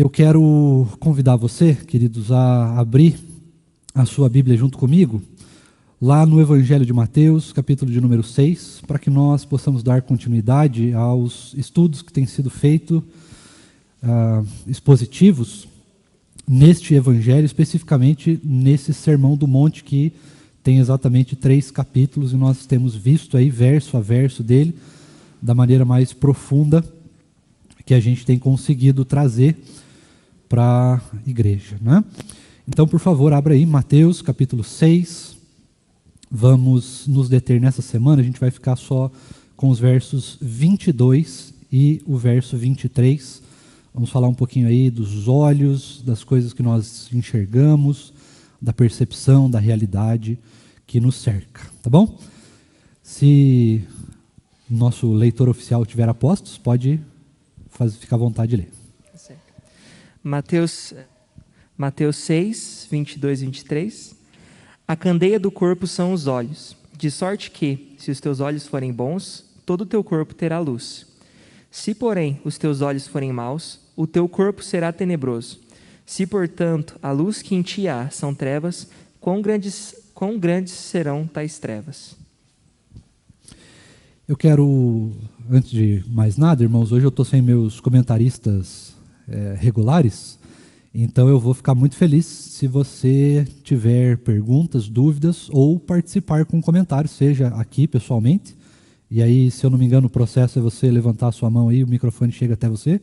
Eu quero convidar você, queridos, a abrir a sua Bíblia junto comigo, lá no Evangelho de Mateus, capítulo de número 6, para que nós possamos dar continuidade aos estudos que têm sido feitos, expositivos, neste Evangelho, especificamente nesse Sermão do Monte, que tem exatamente 3 capítulos, e nós temos visto aí, verso a verso dele, da maneira mais profunda que a gente tem conseguido trazer para a igreja, né? Então, por favor, abra aí Mateus capítulo 6. Vamos nos deter nessa semana, a gente vai ficar só com os versos 22 e o verso 23. Vamos falar um pouquinho aí dos olhos, das coisas que nós enxergamos, da percepção, da realidade que nos cerca, tá bom? Se nosso leitor oficial tiver a postos, pode ficar à vontade de ler. Mateus 6, 22 e 23. A candeia do corpo são os olhos, de sorte que, se os teus olhos forem bons, todo o teu corpo terá luz. Se, porém, os teus olhos forem maus, o teu corpo será tenebroso. Se, portanto, a luz que em ti há são trevas, quão grandes serão tais trevas? Eu quero, antes de mais nada, irmãos, hoje eu estou sem meus comentaristas regulares, então eu vou ficar muito feliz se você tiver perguntas, dúvidas ou participar com comentários, seja aqui pessoalmente, e aí, se eu não me engano, o processo é você levantar a sua mão aí, o microfone chega até você,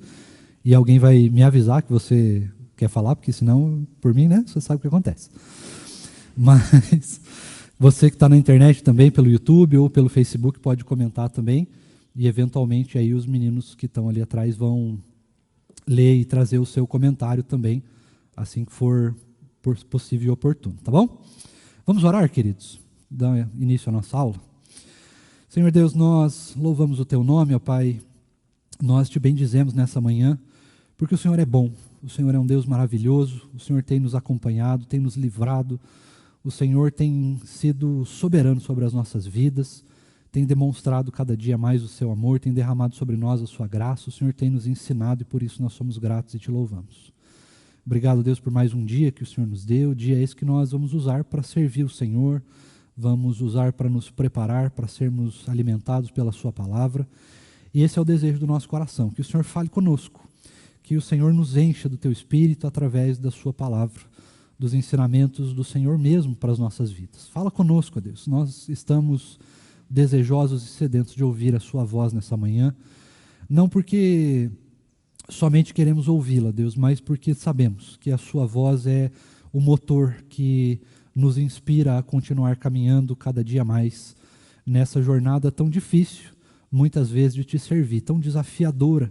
e alguém vai me avisar que você quer falar, porque senão, por mim, né, você sabe o que acontece. Mas você que está na internet também, pelo YouTube ou pelo Facebook, pode comentar também, e eventualmente aí os meninos que estão ali atrás vão ler e trazer o seu comentário também, assim que for possível e oportuno, tá bom? Vamos orar, queridos? Dar início à nossa aula. Senhor Deus, nós louvamos o Teu nome, ó Pai, nós Te bendizemos nessa manhã, porque o Senhor é bom, o Senhor é um Deus maravilhoso, o Senhor tem nos acompanhado, tem nos livrado, o Senhor tem sido soberano sobre as nossas vidas, tem demonstrado cada dia mais o seu amor, tem derramado sobre nós a sua graça, o Senhor tem nos ensinado e por isso nós somos gratos e te louvamos. Obrigado, Deus, por mais um dia que o Senhor nos deu, dia esse que nós vamos usar para servir o Senhor, vamos usar para nos preparar, para sermos alimentados pela sua palavra, e esse é o desejo do nosso coração, que o Senhor fale conosco, que o Senhor nos encha do teu Espírito através da sua palavra, dos ensinamentos do Senhor mesmo para as nossas vidas. Fala conosco, Deus, nós estamos desejosos e sedentos de ouvir a sua voz nessa manhã, não porque somente queremos ouvi-la, Deus, mas porque sabemos que a sua voz é o motor que nos inspira a continuar caminhando cada dia mais nessa jornada tão difícil, muitas vezes de te servir, tão desafiadora,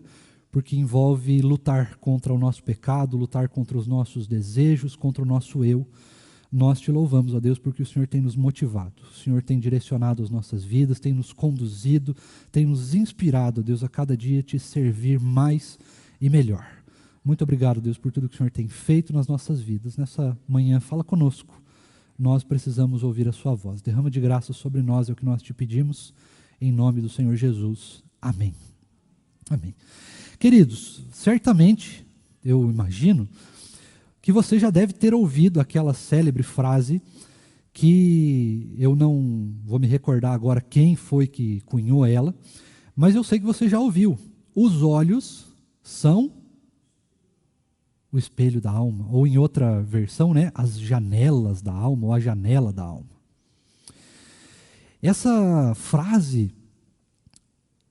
porque envolve lutar contra o nosso pecado, lutar contra os nossos desejos, contra o nosso eu. Nós te louvamos, ó Deus, porque o Senhor tem nos motivado, o Senhor tem direcionado as nossas vidas, tem nos conduzido, tem nos inspirado, ó Deus, a cada dia te servir mais e melhor. Muito obrigado, Deus, por tudo que o Senhor tem feito nas nossas vidas. Nessa manhã, fala conosco, nós precisamos ouvir a sua voz. Derrama de graça sobre nós, é o que nós te pedimos, em nome do Senhor Jesus. Amém. Amém. Queridos, certamente, eu imagino, que você já deve ter ouvido aquela célebre frase que eu não vou me recordar agora quem foi que cunhou ela, mas eu sei que você já ouviu. Os olhos são o espelho da alma, ou em outra versão, né, as janelas da alma, ou a janela da alma. Essa frase,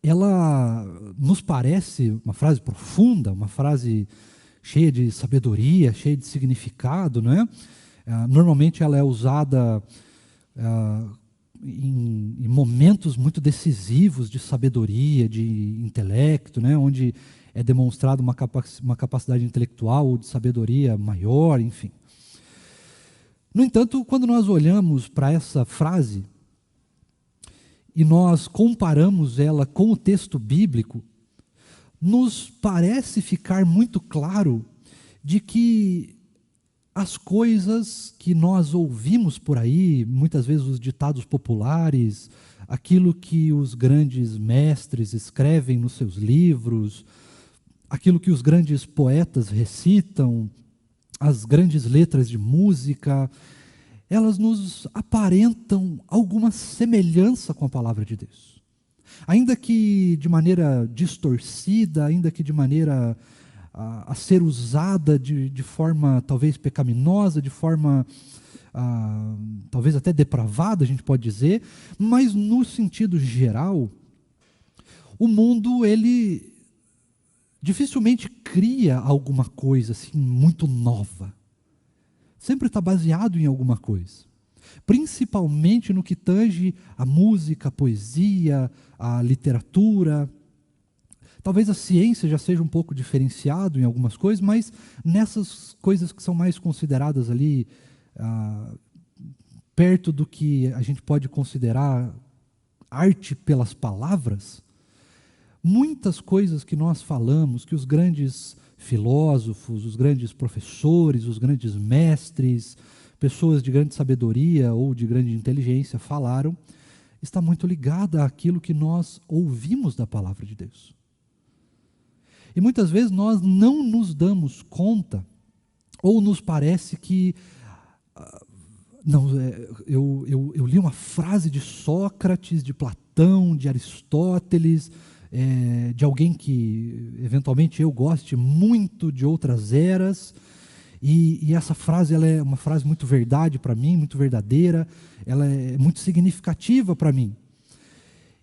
ela nos parece uma frase profunda, uma frase cheia de sabedoria, cheia de significado, não é? Normalmente ela é usada em momentos muito decisivos de sabedoria, de intelecto, né? Onde é demonstrada uma capacidade intelectual ou de sabedoria maior, enfim. No entanto, quando nós olhamos para essa frase e nós comparamos ela com o texto bíblico, nos parece ficar muito claro de que as coisas que nós ouvimos por aí, muitas vezes os ditados populares, aquilo que os grandes mestres escrevem nos seus livros, aquilo que os grandes poetas recitam, as grandes letras de música, elas nos aparentam alguma semelhança com a palavra de Deus. Ainda que de maneira distorcida, ainda que de maneira a ser usada de forma talvez pecaminosa, de forma talvez até depravada, a gente pode dizer, mas no sentido geral, o mundo, ele dificilmente cria alguma coisa assim muito nova. Sempre está baseado em alguma coisa. Principalmente no que tange a música, a poesia, a literatura. Talvez a ciência já seja um pouco diferenciado em algumas coisas, mas nessas coisas que são mais consideradas ali, perto do que a gente pode considerar arte pelas palavras, muitas coisas que nós falamos, que os grandes filósofos, os grandes professores, os grandes mestres, pessoas de grande sabedoria ou de grande inteligência falaram, está muito ligada àquilo que nós ouvimos da palavra de Deus. E muitas vezes nós não nos damos conta, ou nos parece que eu li uma frase de Sócrates, de Platão, de Aristóteles, de alguém que eventualmente eu goste muito de outras eras, e essa frase ela é uma frase muito verdade para mim, muito verdadeira, ela é muito significativa para mim.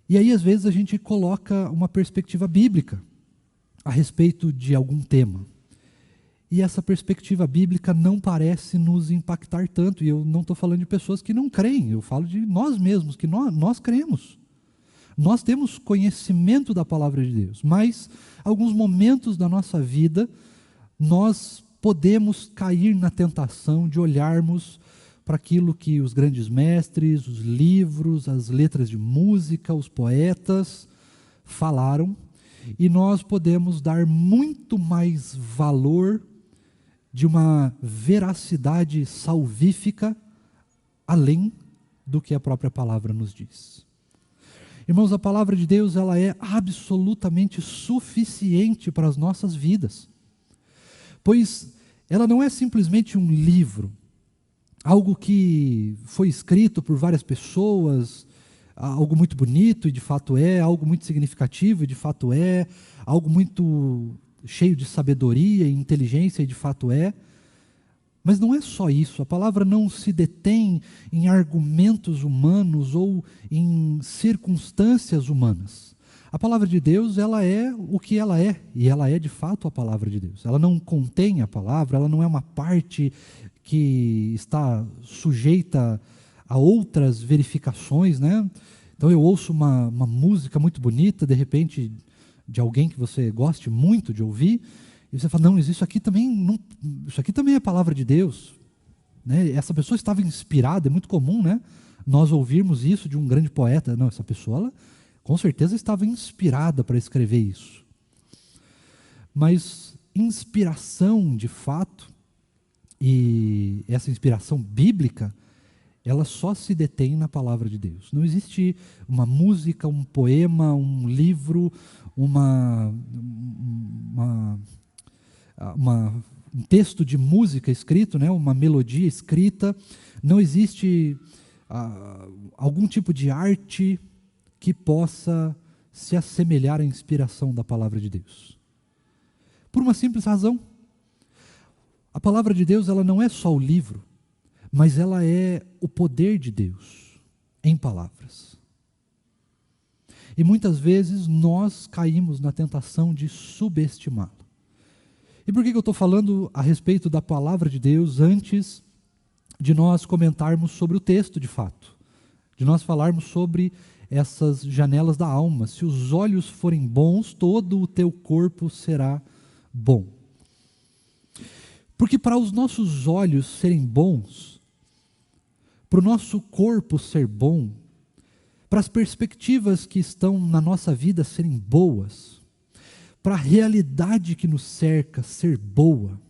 E aí às vezes a gente coloca uma perspectiva bíblica a respeito de algum tema. E essa perspectiva bíblica não parece nos impactar tanto, e eu não estou falando de pessoas que não creem, eu falo de nós mesmos, que nós cremos. Nós temos conhecimento da palavra de Deus, mas alguns momentos da nossa vida nós podemos cair na tentação de olharmos para aquilo que os grandes mestres, os livros, as letras de música, os poetas falaram, e nós podemos dar muito mais valor de uma veracidade salvífica além do que a própria palavra nos diz. Irmãos, a palavra de Deus ela é absolutamente suficiente para as nossas vidas, pois ela não é simplesmente um livro, algo que foi escrito por várias pessoas, algo muito bonito e de fato é, algo muito significativo e de fato é, algo muito cheio de sabedoria e inteligência e de fato é. Mas não é só isso, a palavra não se detém em argumentos humanos ou em circunstâncias humanas. A palavra de Deus, ela é o que ela é, e ela é de fato a palavra de Deus. Ela não contém a palavra, ela não é uma parte que está sujeita a outras verificações, né? Então eu ouço uma música muito bonita, de repente, de alguém que você goste muito de ouvir, e você fala, não, isso aqui também é a palavra de Deus. Né? Essa pessoa estava inspirada, é muito comum, né? Nós ouvirmos isso de um grande poeta. Não, essa pessoa, ela, com certeza, estava inspirada para escrever isso. Mas inspiração, de fato, e essa inspiração bíblica, ela só se detém na palavra de Deus. Não existe uma música, um poema, um livro, um texto de música escrito, né, uma melodia escrita, não existe algum tipo de arte que possa se assemelhar à inspiração da palavra de Deus. Por uma simples razão. A palavra de Deus ela não é só o livro, mas ela é o poder de Deus em palavras. E muitas vezes nós caímos na tentação de subestimá-lo. E por que eu estou falando a respeito da palavra de Deus antes de nós comentarmos sobre o texto de fato? De nós falarmos sobre essas janelas da alma. Se os olhos forem bons, todo o teu corpo será bom. Porque para os nossos olhos serem bons, para o nosso corpo ser bom, para as perspectivas que estão na nossa vida serem boas, para a realidade que nos cerca ser boa,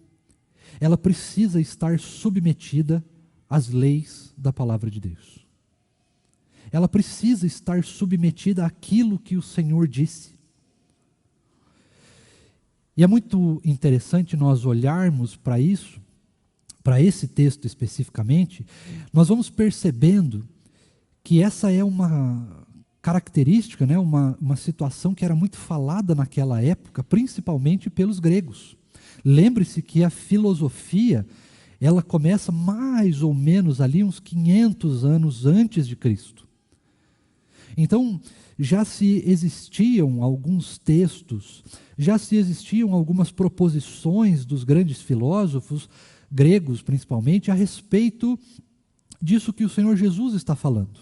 ela precisa estar submetida às leis da palavra de Deus. Ela precisa estar submetida àquilo que o Senhor disse. E é muito interessante nós olharmos para isso, para esse texto especificamente, nós vamos percebendo que essa é uma característica, né, uma situação que era muito falada naquela época, principalmente pelos gregos. Lembre-se que a filosofia, ela começa mais ou menos ali uns 500 anos antes de Cristo. Então, já se existiam alguns textos, já se existiam algumas proposições dos grandes filósofos, gregos principalmente, a respeito disso que o Senhor Jesus está falando.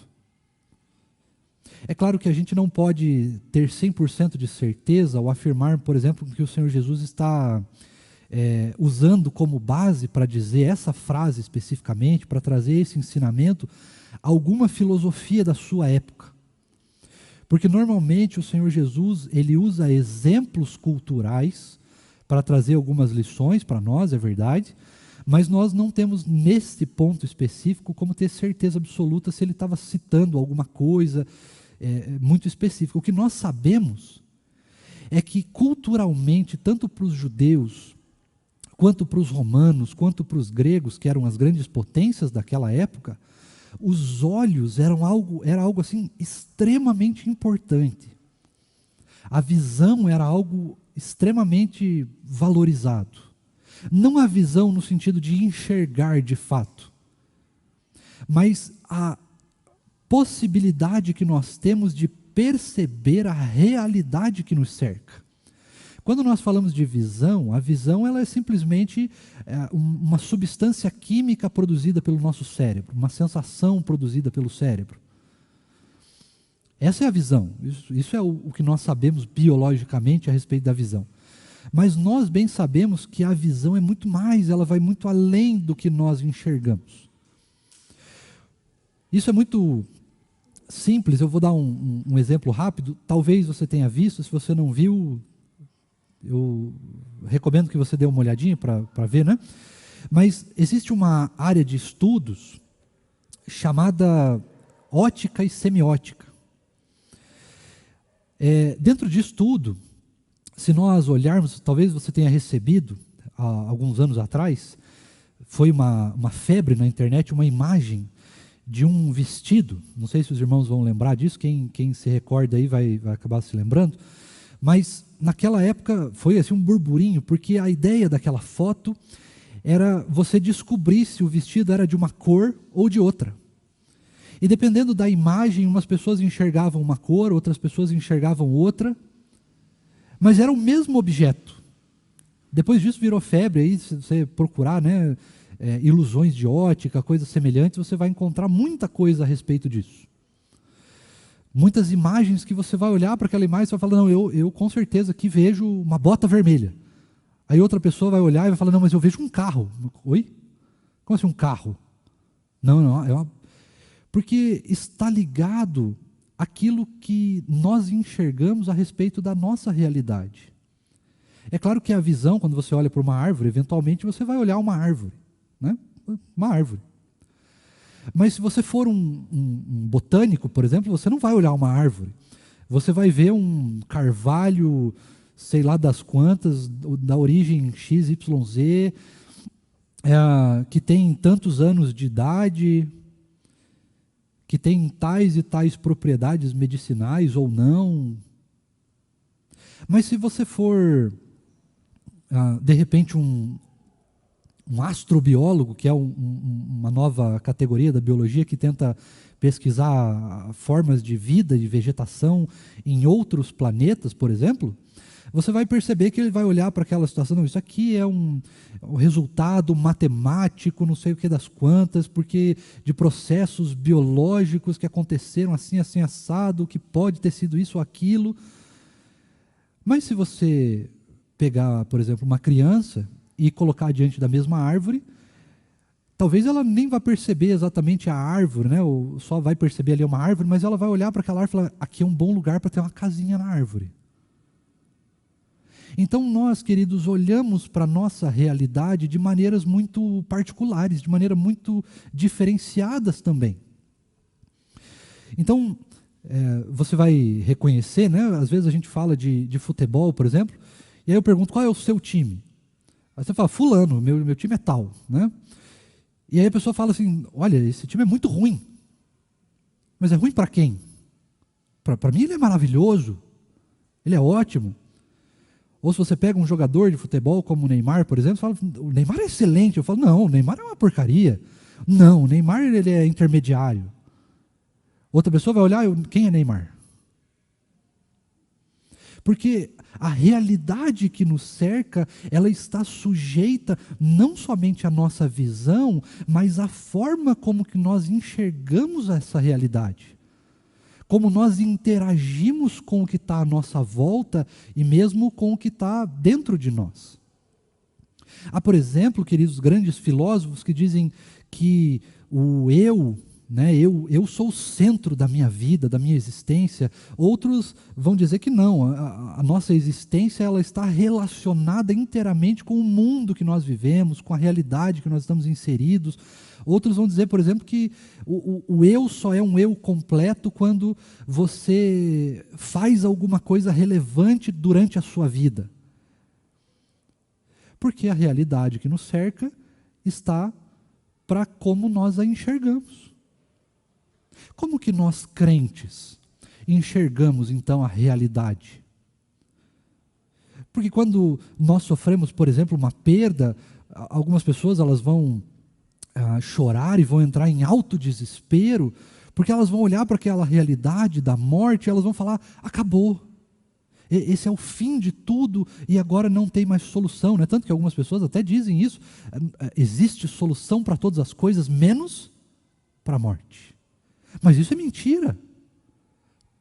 É claro que a gente não pode ter 100% de certeza ao afirmar, por exemplo, que o Senhor Jesus está usando como base para dizer essa frase especificamente, para trazer esse ensinamento, alguma filosofia da sua época. Porque normalmente o Senhor Jesus, ele usa exemplos culturais para trazer algumas lições para nós, é verdade, mas nós não temos nesse ponto específico como ter certeza absoluta se ele estava citando alguma coisa muito específica. O que nós sabemos é que culturalmente, tanto para os judeus, quanto para os romanos, quanto para os gregos, que eram as grandes potências daquela época, os olhos era algo assim extremamente importante. A visão era algo extremamente valorizado. Não a visão no sentido de enxergar de fato, mas a possibilidade que nós temos de perceber a realidade que nos cerca. Quando nós falamos de visão, a visão ela é simplesmente uma substância química produzida pelo nosso cérebro, uma sensação produzida pelo cérebro. Essa é a visão, isso é o que nós sabemos biologicamente a respeito da visão. Mas nós bem sabemos que a visão é muito mais, ela vai muito além do que nós enxergamos. Isso é muito simples, eu vou dar um exemplo rápido, talvez você tenha visto, se você não viu, eu recomendo que você dê uma olhadinha para ver, né? Mas existe uma área de estudos chamada ótica e semiótica. Dentro disso tudo, se nós olharmos, talvez você tenha recebido, há alguns anos atrás, foi uma febre na internet, uma imagem de um vestido, não sei se os irmãos vão lembrar disso, quem se recorda aí vai acabar se lembrando, mas naquela época foi assim um burburinho, porque a ideia daquela foto era você descobrir se o vestido era de uma cor ou de outra. E dependendo da imagem, umas pessoas enxergavam uma cor, outras pessoas enxergavam outra, mas era o mesmo objeto. Depois disso virou febre, aí se você procurar, né, ilusões de ótica, coisas semelhantes, você vai encontrar muita coisa a respeito disso. Muitas imagens que você vai olhar para aquela imagem e vai falar, não, eu com certeza aqui vejo uma bota vermelha. Aí outra pessoa vai olhar e vai falar, não, mas eu vejo um carro. Oi? Como assim um carro? Não, porque está ligado àquilo que nós enxergamos a respeito da nossa realidade. É claro que a visão, quando você olha para uma árvore, eventualmente você vai olhar uma árvore, né? Uma árvore. Mas se você for um botânico, por exemplo, você não vai olhar uma árvore. Você vai ver um carvalho, sei lá das quantas, da origem XYZ, que tem tantos anos de idade, que tem tais e tais propriedades medicinais ou não. Mas se você for, de repente, um astrobiólogo, que é uma nova categoria da biologia que tenta pesquisar formas de vida, de vegetação em outros planetas, por exemplo, você vai perceber que ele vai olhar para aquela situação, não, isso aqui é um resultado matemático, não sei o que das quantas, porque de processos biológicos que aconteceram assim, assim, assado, que pode ter sido isso ou aquilo. Mas se você pegar, por exemplo, uma criança e colocar diante da mesma árvore, talvez ela nem vá perceber exatamente a árvore, né? Ou só vai perceber ali uma árvore, mas ela vai olhar para aquela árvore e falar, aqui é um bom lugar para ter uma casinha na árvore. Então nós, queridos, olhamos para a nossa realidade de maneiras muito particulares, de maneira muito diferenciadas também. Então, você vai reconhecer, né? Às vezes a gente fala de futebol, por exemplo, E aí eu pergunto, qual é o seu time? Aí você fala, fulano, meu time é tal, né? E aí a pessoa fala assim, olha, esse time é muito ruim. Mas é ruim para quem? Para mim ele é maravilhoso, ele é ótimo. Ou se você pega um jogador de futebol como o Neymar, por exemplo, você fala, o Neymar é excelente. Eu falo, não, o Neymar é uma porcaria. Não, o Neymar ele é intermediário. Outra pessoa vai olhar, quem é Neymar? Porque a realidade que nos cerca, ela está sujeita não somente à nossa visão, mas à forma como que nós enxergamos essa realidade. Como nós interagimos com o que está à nossa volta e mesmo com o que está dentro de nós. Há, por exemplo, queridos grandes filósofos que dizem que o eu, né, eu sou o centro da minha vida, da minha existência. Outros vão dizer que não, a nossa existência ela está relacionada inteiramente com o mundo que nós vivemos, com a realidade que nós estamos inseridos. Outros vão dizer, por exemplo, que o eu só é um eu completo quando você faz alguma coisa relevante durante a sua vida. Porque a realidade que nos cerca está para como nós a enxergamos. Como que nós, crentes, enxergamos então a realidade? Porque quando nós sofremos, por exemplo, uma perda, algumas pessoas elas vão chorar e vão entrar em alto desespero, porque elas vão olhar para aquela realidade da morte e elas vão falar, acabou. Esse é o fim de tudo e agora não tem mais solução, né? Tanto que algumas pessoas até dizem isso, existe solução para todas as coisas, menos para a morte. Mas isso é mentira.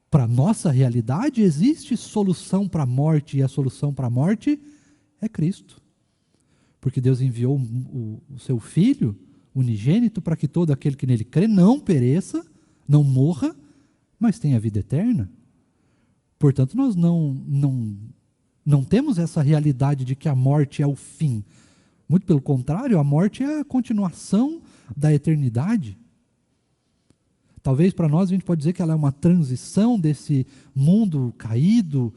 Para a nossa realidade existe solução para a morte, e a solução para a morte é Cristo. Porque Deus enviou o seu Filho, unigênito, para que todo aquele que nele crê não pereça, não morra, mas tenha vida eterna. Portanto, nós não temos essa realidade de que a morte é o fim. Muito pelo contrário, a morte é a continuação da eternidade. Talvez para nós a gente pode dizer que ela é uma transição desse mundo caído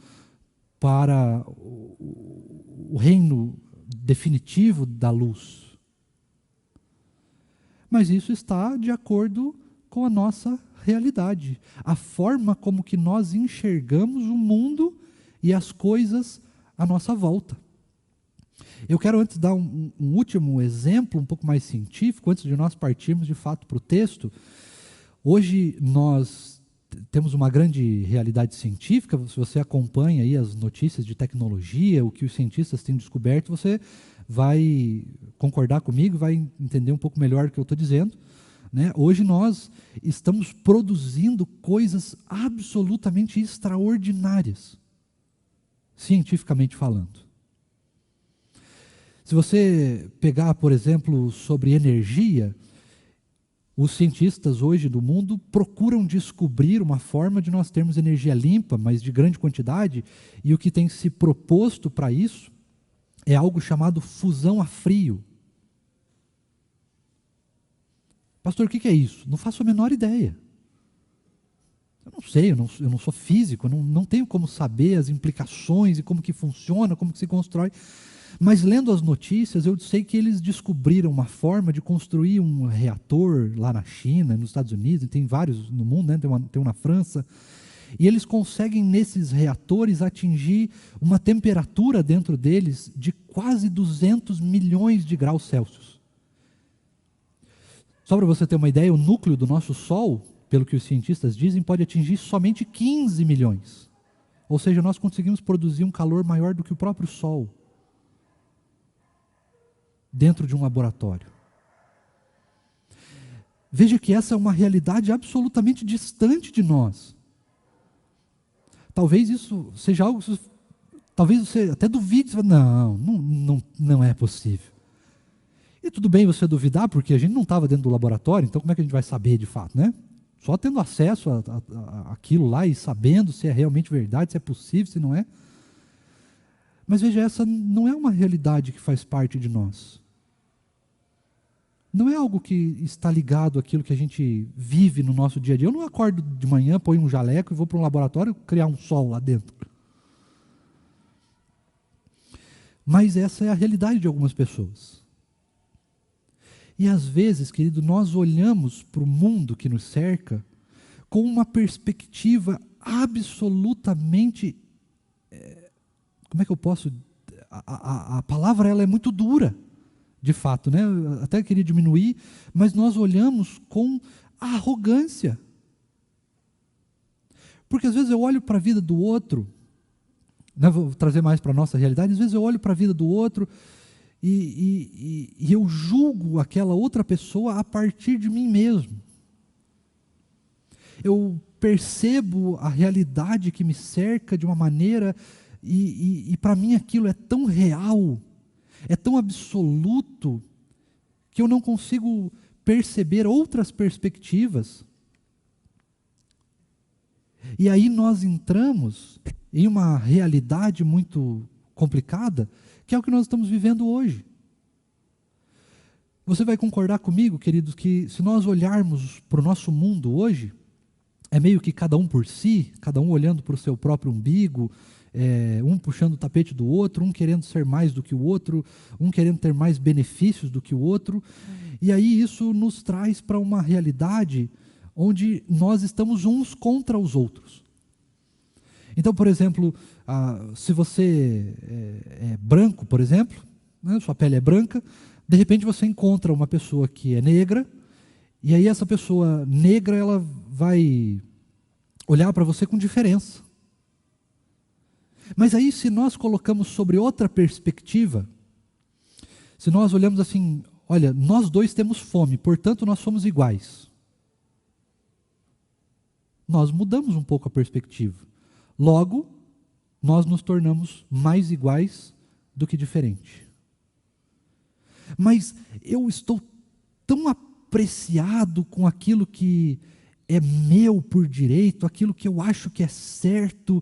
para o reino definitivo da luz. Mas isso está de acordo com a nossa realidade, a forma como que nós enxergamos o mundo e as coisas à nossa volta. Eu quero antes dar um último exemplo, um pouco mais científico, antes de nós partirmos de fato para o texto. Hoje nós temos uma grande realidade científica, se você acompanha aí as notícias de tecnologia, o que os cientistas têm descoberto, você vai concordar comigo, vai entender um pouco melhor o que eu estou dizendo. Né? Hoje nós estamos produzindo coisas absolutamente extraordinárias, cientificamente falando. Se você pegar, por exemplo, sobre energia, os cientistas hoje do mundo procuram descobrir uma forma de nós termos energia limpa, mas de grande quantidade, e o que tem se proposto para isso é algo chamado fusão a frio. Pastor, o que é isso? Não faço a menor ideia. Eu não sei, eu não sou físico, eu não tenho como saber as implicações e como que funciona, como que se constrói. Mas lendo as notícias, eu sei que eles descobriram uma forma de construir um reator lá na China, nos Estados Unidos, e tem vários no mundo, né? Tem um na França. E eles conseguem, nesses reatores, atingir uma temperatura dentro deles de quase 200 milhões de graus Celsius. Só para você ter uma ideia, o núcleo do nosso Sol, pelo que os cientistas dizem, pode atingir somente 15 milhões. Ou seja, nós conseguimos produzir um calor maior do que o próprio Sol dentro de um laboratório. Veja que essa é uma realidade absolutamente distante de nós. Talvez isso seja algo, talvez você até duvide, não é possível. E tudo bem você duvidar, porque a gente não estava dentro do laboratório, então como é que a gente vai saber de fato, né? Só tendo acesso àquilo lá e sabendo se é realmente verdade, se é possível, se não é. Mas veja, essa não é uma realidade que faz parte de nós. Não é algo que está ligado àquilo que a gente vive no nosso dia a dia. Eu não acordo de manhã, ponho um jaleco e vou para um laboratório criar um sol lá dentro. Mas essa é a realidade de algumas pessoas. E às vezes, querido, nós olhamos para o mundo que nos cerca com uma perspectiva absolutamente, como é que eu posso, a palavra ela é muito dura, de fato, né? Eu até queria diminuir, mas nós olhamos com arrogância. Porque às vezes eu olho para a vida do outro, né, vou trazer mais para a nossa realidade, às vezes eu olho para a vida do outro e eu julgo aquela outra pessoa a partir de mim mesmo. Eu percebo a realidade que me cerca de uma maneira e para mim aquilo é tão real, é tão absoluto, que eu não consigo perceber outras perspectivas. E aí nós entramos em uma realidade muito complicada, que é o que nós estamos vivendo hoje. Você vai concordar comigo, queridos, que se nós olharmos para o nosso mundo hoje, é meio que cada um por si, cada um olhando para o seu próprio umbigo, um puxando o tapete do outro, um querendo ser mais do que o outro, um querendo ter mais benefícios do que o outro. E aí isso nos traz para uma realidade onde nós estamos uns contra os outros. Então, por exemplo, se você é branco, por exemplo, né, sua pele é branca, de repente você encontra uma pessoa que é negra, e aí essa pessoa negra ela vai olhar para você com diferença. Mas aí, se nós colocamos sobre outra perspectiva, se nós olhamos assim, olha, nós dois temos fome, portanto nós somos iguais. Nós mudamos um pouco a perspectiva. Logo, nós nos tornamos mais iguais do que diferentes. Mas eu estou tão apreciado com aquilo que é meu por direito, aquilo que eu acho que é certo.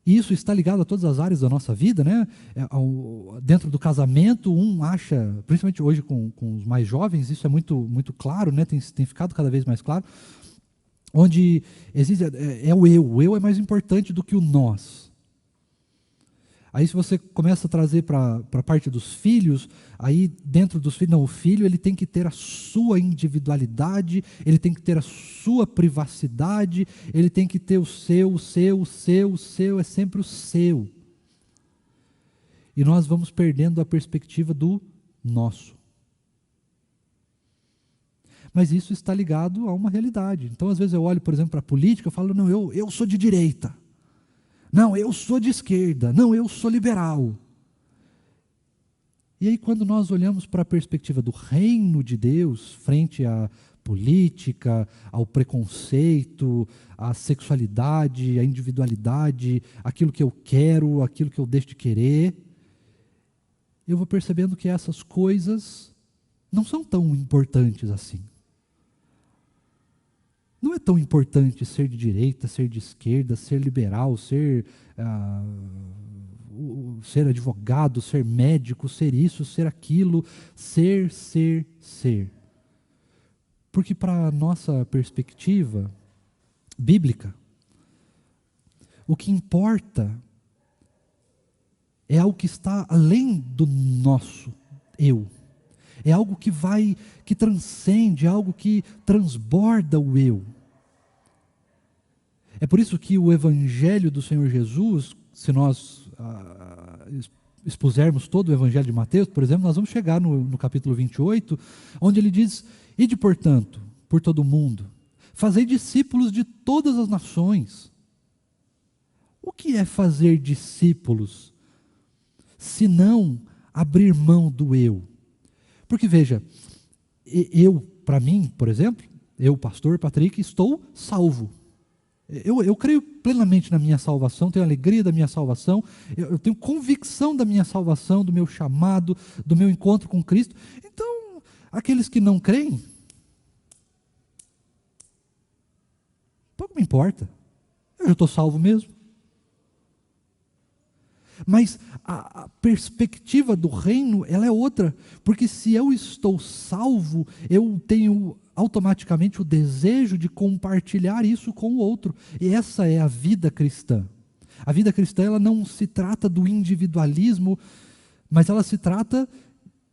E isso está ligado a todas as áreas da nossa vida, né? Dentro do casamento, um acha, principalmente hoje com os mais jovens, isso é muito, muito claro, né? Tem ficado cada vez mais claro, onde existe, o eu é mais importante do que o nós. Aí se você começa a trazer para a parte dos filhos, aí dentro dos filhos, não, o filho ele tem que ter a sua individualidade, ele tem que ter a sua privacidade, ele tem que ter o seu, é sempre o seu. E nós vamos perdendo a perspectiva do nosso. Mas isso está ligado a uma realidade. Então às vezes eu olho, por exemplo, para a política, eu falo, não, eu sou de direita. Não, eu sou de esquerda. Não, eu sou liberal. E aí quando nós olhamos para a perspectiva do reino de Deus, frente à política, ao preconceito, à sexualidade, à individualidade, aquilo que eu quero, aquilo que eu deixo de querer, eu vou percebendo que essas coisas não são tão importantes assim. Não é tão importante ser de direita, ser de esquerda, ser liberal, ser advogado, ser médico, ser isso, ser aquilo, ser. Porque para a nossa perspectiva bíblica, o que importa é algo que está além do nosso eu. É algo que transcende, algo que transborda o eu. É por isso que o Evangelho do Senhor Jesus, se nós expusermos todo o Evangelho de Mateus, por exemplo, nós vamos chegar no capítulo 28, onde ele diz, ide, portanto, por todo o mundo, fazei discípulos de todas as nações. O que é fazer discípulos, se não abrir mão do eu? Porque veja, para mim, por exemplo, eu, pastor Patrick, estou salvo. Eu creio plenamente na minha salvação, tenho alegria da minha salvação, eu tenho convicção da minha salvação, do meu chamado, do meu encontro com Cristo. Então, aqueles que não creem, pouco me importa, eu já estou salvo mesmo. Mas a perspectiva do reino, ela é outra, porque se eu estou salvo, eu tenho automaticamente o desejo de compartilhar isso com o outro, e essa é a vida cristã. A vida cristã ela não se trata do individualismo, mas ela se trata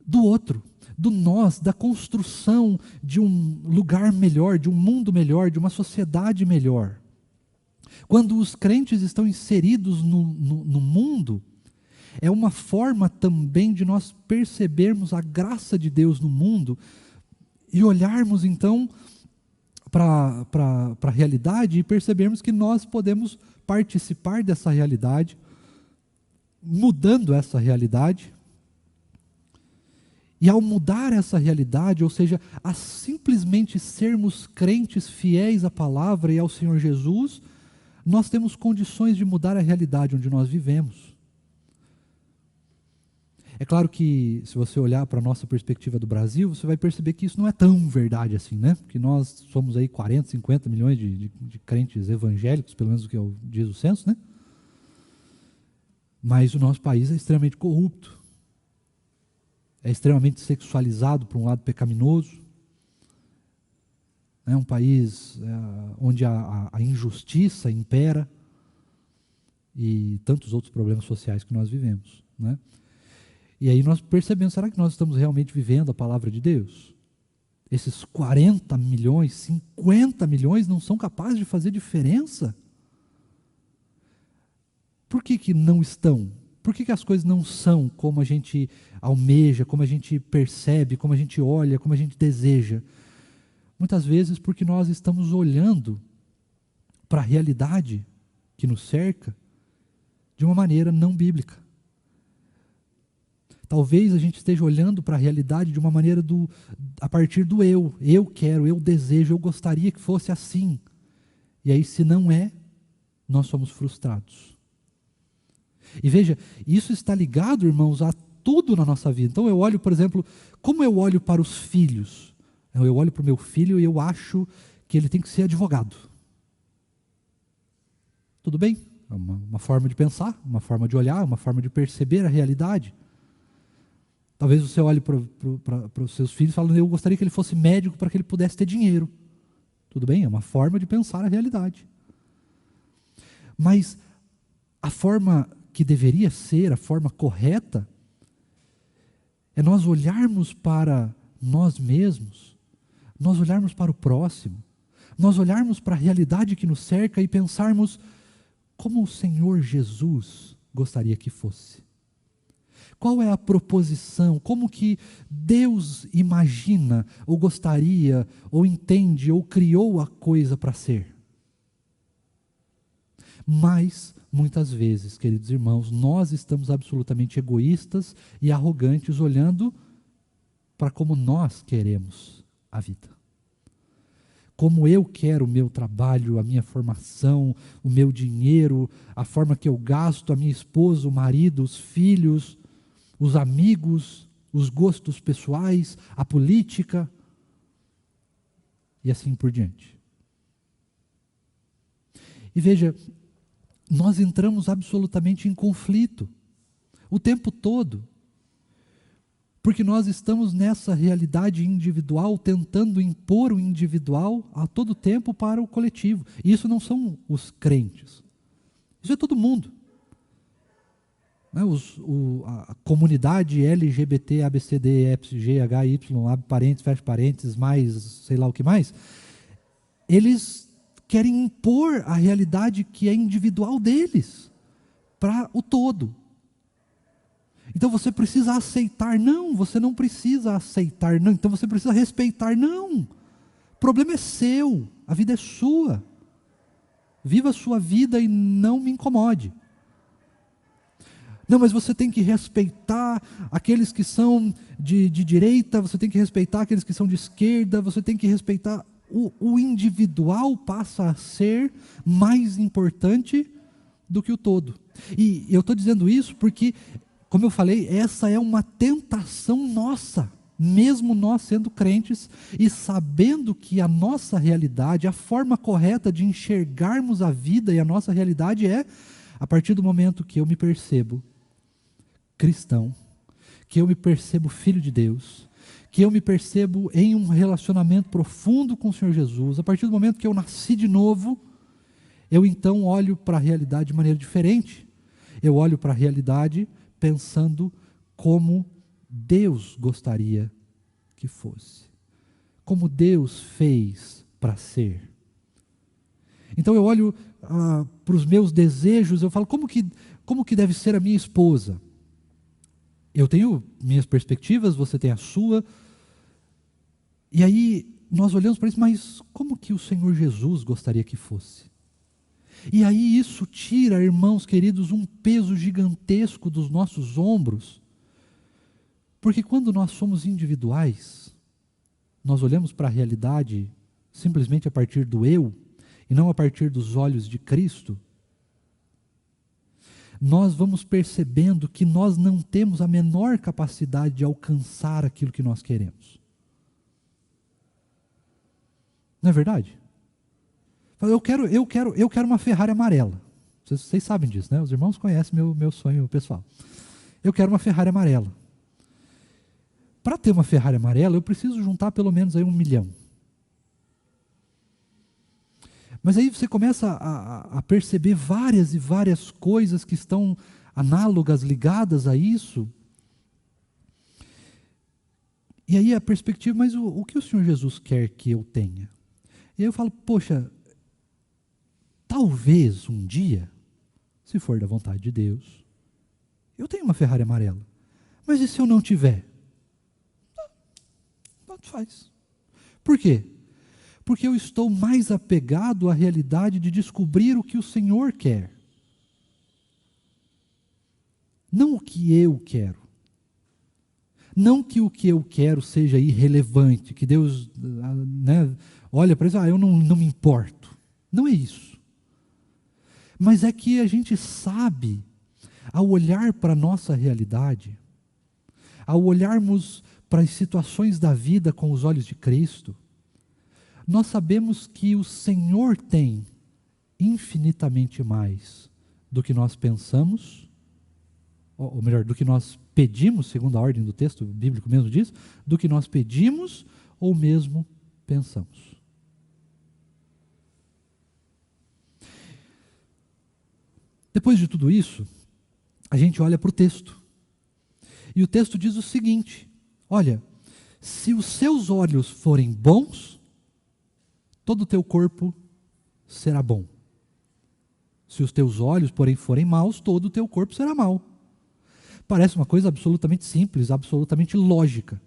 do outro, do nós, da construção de um lugar melhor, de um mundo melhor, de uma sociedade melhor. Quando os crentes estão inseridos no mundo, é uma forma também de nós percebermos a graça de Deus no mundo e olharmos então para a realidade e percebermos que nós podemos participar dessa realidade, mudando essa realidade. E ao mudar essa realidade, ou seja, a simplesmente sermos crentes fiéis à palavra e ao Senhor Jesus, nós temos condições de mudar a realidade onde nós vivemos. É claro que, se você olhar para a nossa perspectiva do Brasil, você vai perceber que isso não é tão verdade assim, né? Porque nós somos aí 40, 50 milhões de crentes evangélicos, pelo menos o que diz o censo, né? Mas o nosso país é extremamente corrupto. É extremamente sexualizado, por um lado pecaminoso. É um país onde a injustiça impera e tantos outros problemas sociais que nós vivemos, né? E aí nós percebemos, será que nós estamos realmente vivendo a palavra de Deus? Esses 40 milhões, 50 milhões não são capazes de fazer diferença? Por que não estão? Por que as coisas não são como a gente almeja, como a gente percebe, como a gente olha, como a gente deseja? Muitas vezes porque nós estamos olhando para a realidade que nos cerca de uma maneira não bíblica. Talvez a gente esteja olhando para a realidade de uma maneira a partir do eu. Eu quero, eu desejo, eu gostaria que fosse assim. E aí, se não é, nós somos frustrados. E veja, isso está ligado, irmãos, a tudo na nossa vida. Então eu olho, por exemplo, como eu olho para os filhos. Eu olho para o meu filho e eu acho que ele tem que ser advogado. Tudo bem? É uma forma de pensar, uma forma de olhar, uma forma de perceber a realidade. Talvez você olhe para os seus filhos falando, eu gostaria que ele fosse médico para que ele pudesse ter dinheiro. Tudo bem? É uma forma de pensar a realidade. Mas a forma que deveria ser, a forma correta, é nós olharmos para nós mesmos, nós olharmos para o próximo, nós olharmos para a realidade que nos cerca e pensarmos como o Senhor Jesus gostaria que fosse. Qual é a proposição? Como que Deus imagina, ou gostaria, ou entende, ou criou a coisa para ser? Mas, muitas vezes, queridos irmãos, nós estamos absolutamente egoístas e arrogantes, olhando para como nós queremos a vida. Como eu quero o meu trabalho, a minha formação, o meu dinheiro, a forma que eu gasto, a minha esposa, o marido, os filhos, os amigos, os gostos pessoais, a política, e assim por diante. E veja, nós entramos absolutamente em conflito, o tempo todo, porque nós estamos nessa realidade individual, tentando impor o individual a todo tempo para o coletivo. E isso não são os crentes, isso é todo mundo. A comunidade LGBT, ABCD, EPS, H, Y, abre parênteses, fecha parênteses, mais sei lá o que mais, eles querem impor a realidade que é individual deles para o todo. Então você precisa aceitar, não, você não precisa aceitar, não, então você precisa respeitar, não. O problema é seu, a vida é sua. Viva a sua vida e não me incomode. Não, mas você tem que respeitar aqueles que são de direita, você tem que respeitar aqueles que são de esquerda, você tem que respeitar. O individual passa a ser mais importante do que o todo. E eu estou dizendo isso porque, como eu falei, essa é uma tentação nossa, mesmo nós sendo crentes e sabendo que a nossa realidade, a forma correta de enxergarmos a vida e a nossa realidade é a partir do momento que eu me percebo cristão, que eu me percebo filho de Deus, que eu me percebo em um relacionamento profundo com o Senhor Jesus, a partir do momento que eu nasci de novo, eu então olho para a realidade de maneira diferente. Eu olho para a realidade pensando como Deus gostaria que fosse. Como Deus fez para ser. Então eu olho para os meus desejos, eu falo, como que deve ser a minha esposa? Eu tenho minhas perspectivas, você tem a sua. E aí nós olhamos para isso, mas como que o Senhor Jesus gostaria que fosse? E aí isso tira, irmãos queridos, um peso gigantesco dos nossos ombros. Porque quando nós somos individuais, nós olhamos para a realidade simplesmente a partir do eu, e não a partir dos olhos de Cristo, nós vamos percebendo que nós não temos a menor capacidade de alcançar aquilo que nós queremos. Não é verdade? Eu quero uma Ferrari amarela. Vocês sabem disso, né? Os irmãos conhecem meu sonho pessoal. Eu quero uma Ferrari amarela. Para ter uma Ferrari amarela, eu preciso juntar pelo menos aí 1 milhão. Mas aí você começa a perceber várias e várias coisas que estão análogas, ligadas a isso. E aí a perspectiva, mas o que o Senhor Jesus quer que eu tenha? E aí eu falo, poxa, talvez um dia, se for da vontade de Deus, eu tenho uma Ferrari amarela. Mas e se eu não tiver? Tanto faz. Por quê? Porque eu estou mais apegado à realidade de descobrir o que o Senhor quer. Não o que eu quero. Não que o que eu quero seja irrelevante, que Deus olha para isso, eu não me importo. Não é isso. Mas é que a gente sabe, ao olhar para a nossa realidade, ao olharmos para as situações da vida com os olhos de Cristo, nós sabemos que o Senhor tem infinitamente mais do que nós pensamos, ou melhor, do que nós pedimos, segundo a ordem do texto bíblico mesmo diz, do que nós pedimos ou mesmo pensamos. Depois de tudo isso, a gente olha para o texto. E o texto diz o seguinte, olha, se os seus olhos forem bons, todo o teu corpo será bom. Se os teus olhos, porém, forem maus, todo o teu corpo será mau. Parece uma coisa absolutamente simples, absolutamente lógica.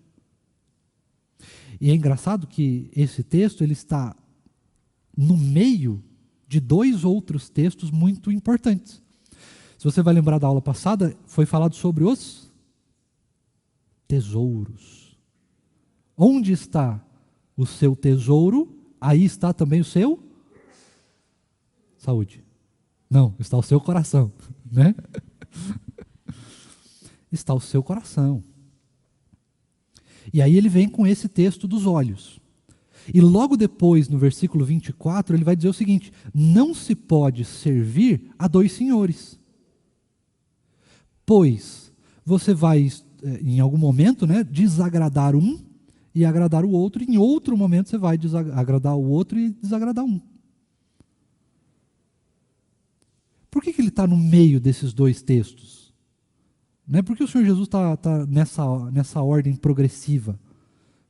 E é engraçado que esse texto ele está no meio de 2 outros textos muito importantes. Se você vai lembrar da aula passada, foi falado sobre os tesouros. Onde está o seu tesouro, aí está também o seu saúde. Não, está o seu coração, né? Está o seu coração. E aí ele vem com esse texto dos olhos. E logo depois, no versículo 24, ele vai dizer o seguinte, não se pode servir a 2 senhores. Pois você vai, em algum momento, desagradar um e agradar o outro, e em outro momento você vai agradar o outro e desagradar um. Por que ele está no meio desses 2 textos? Não é porque o Senhor Jesus está nessa ordem progressiva,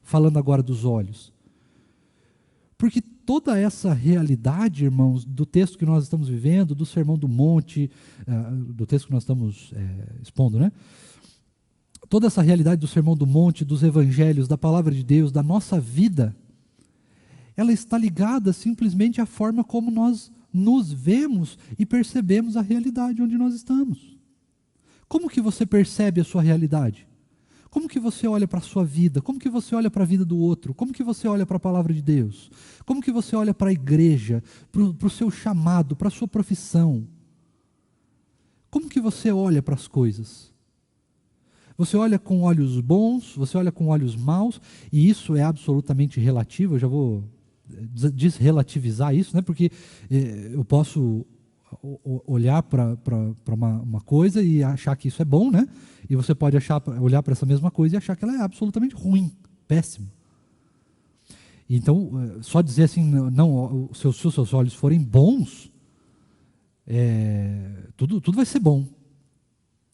falando agora dos olhos. Porque toda essa realidade, irmãos, do texto que nós estamos vivendo, do Sermão do Monte, do texto que nós estamos expondo, toda essa realidade do Sermão do Monte, dos Evangelhos, da Palavra de Deus, da nossa vida, ela está ligada simplesmente à forma como nós nos vemos e percebemos a realidade onde nós estamos. Como que você percebe a sua realidade? Como que você olha para a sua vida? Como que você olha para a vida do outro? Como que você olha para a Palavra de Deus? Como que você olha para a igreja, para o seu chamado, para a sua profissão? Como que você olha para as coisas? Você olha com olhos bons, você olha com olhos maus, e isso é absolutamente relativo, eu já vou desrelativizar isso, porque eu posso olhar para uma coisa e achar que isso é bom, e você pode olhar para essa mesma coisa e achar que ela é absolutamente ruim, péssima. Então, só dizer assim, não, se os seus olhos forem bons, tudo vai ser bom.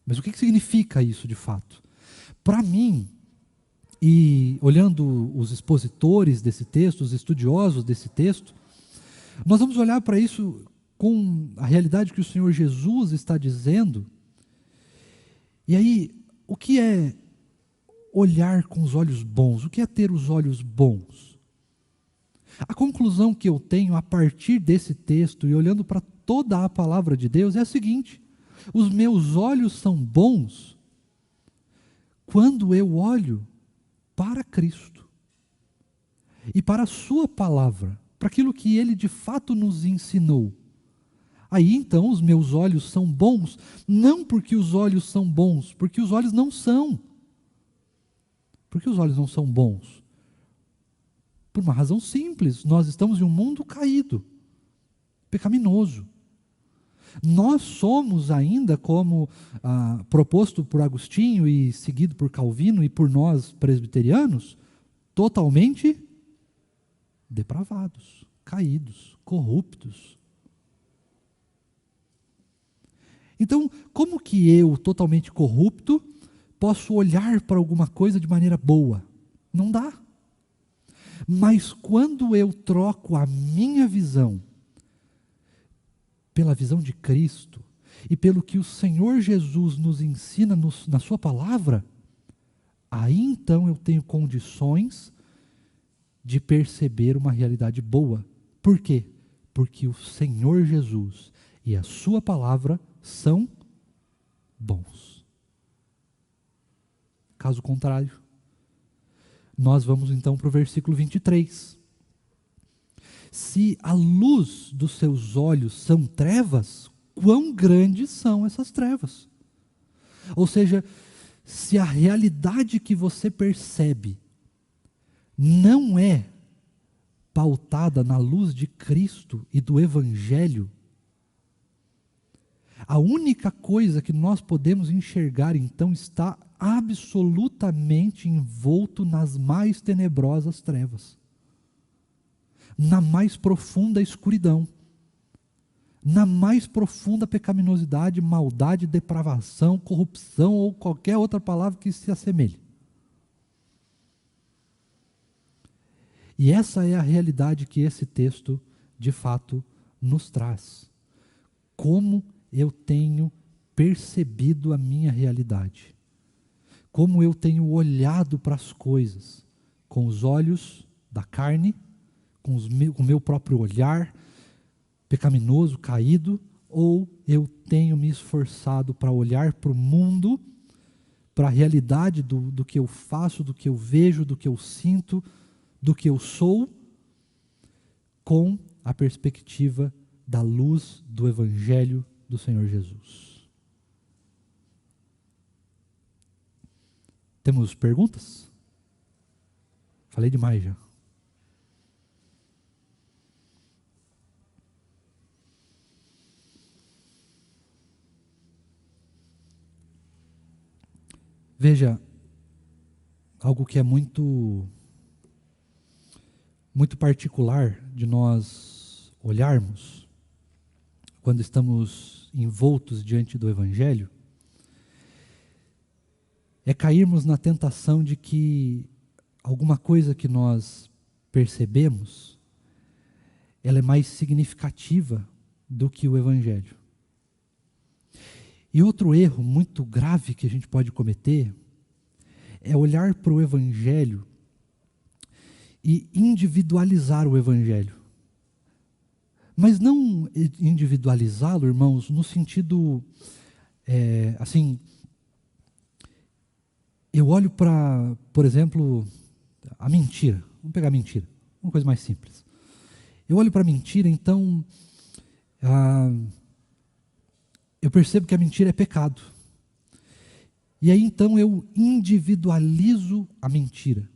Mas o que significa isso de fato? Para mim, e olhando os expositores desse texto, os estudiosos desse texto, nós vamos olhar para isso com a realidade que o Senhor Jesus está dizendo. E aí, o que é olhar com os olhos bons? O que é ter os olhos bons? A conclusão que eu tenho a partir desse texto e olhando para toda a palavra de Deus é a seguinte: os meus olhos são bons quando eu olho para Cristo e para a sua palavra, para aquilo que Ele de fato nos ensinou. Aí então os meus olhos são bons, não porque os olhos são bons, porque os olhos não são. Por que os olhos não são bons? Por uma razão simples: nós estamos em um mundo caído, pecaminoso. Nós somos ainda, como proposto por Agostinho e seguido por Calvino e por nós presbiterianos, totalmente depravados, caídos, corruptos. Então, como que eu, totalmente corrupto, posso olhar para alguma coisa de maneira boa? Não dá. Mas quando eu troco a minha visão pela visão de Cristo e pelo que o Senhor Jesus nos ensina na sua palavra, aí então eu tenho condições de perceber uma realidade boa. Por quê? Porque o Senhor Jesus e a sua palavra são bons. Caso contrário, nós vamos então para o versículo 23. Se a luz dos seus olhos são trevas, quão grandes são essas trevas? Ou seja, se a realidade que você percebe não é pautada na luz de Cristo e do Evangelho, a única coisa que nós podemos enxergar então está absolutamente envolto nas mais tenebrosas trevas, na mais profunda escuridão, na mais profunda pecaminosidade, maldade, depravação, corrupção ou qualquer outra palavra que se assemelhe. E essa é a realidade que esse texto de fato nos traz. Como eu tenho percebido a minha realidade, como eu tenho olhado para as coisas com os olhos da carne, com o meu próprio olhar pecaminoso, caído, ou eu tenho me esforçado para olhar para o mundo, para a realidade do que eu faço, do que eu vejo, do que eu sinto, do que eu sou, com a perspectiva da luz do Evangelho do Senhor Jesus. Temos perguntas? Falei demais já. Veja, algo que é muito particular de nós olharmos quando estamos envoltos diante do Evangelho, é cairmos na tentação de que alguma coisa que nós percebemos, ela é mais significativa do que o Evangelho. E outro erro muito grave que a gente pode cometer é olhar para o Evangelho e individualizar o Evangelho. Mas não individualizá-lo, irmãos, no sentido, assim, eu olho para, por exemplo, a mentira. Vamos pegar a mentira, uma coisa mais simples. Eu olho para a mentira, então, eu percebo que a mentira é pecado. E aí então eu individualizo a mentira.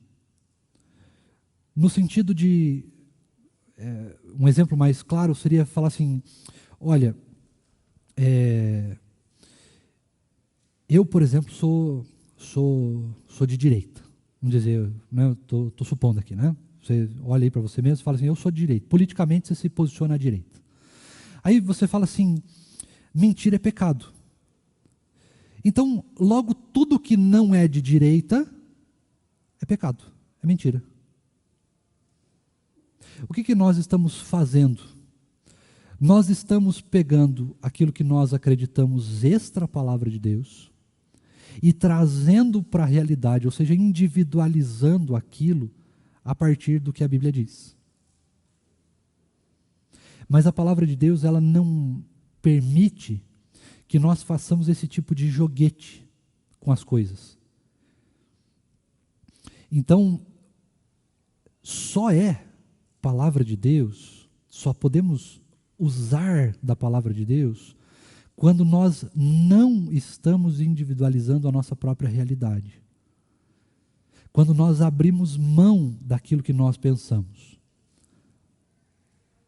No sentido de, um exemplo mais claro seria falar assim, olha, eu, por exemplo, sou de direita. Vamos dizer, né, estou supondo aqui, né? Você olha aí para você mesmo e fala assim, eu sou de direita. Politicamente você se posiciona à direita. Aí você fala assim, mentira é pecado. Então, logo tudo que não é de direita é pecado, é mentira. O que nós estamos fazendo? Nós estamos pegando aquilo que nós acreditamos extra a palavra de Deus e trazendo para a realidade, ou seja, individualizando aquilo a partir do que a Bíblia diz. Mas a palavra de Deus, ela não permite que nós façamos esse tipo de joguete com as coisas. Então, só é palavra de Deus, só podemos usar da palavra de Deus quando nós não estamos individualizando a nossa própria realidade. Quando nós abrimos mão daquilo que nós pensamos.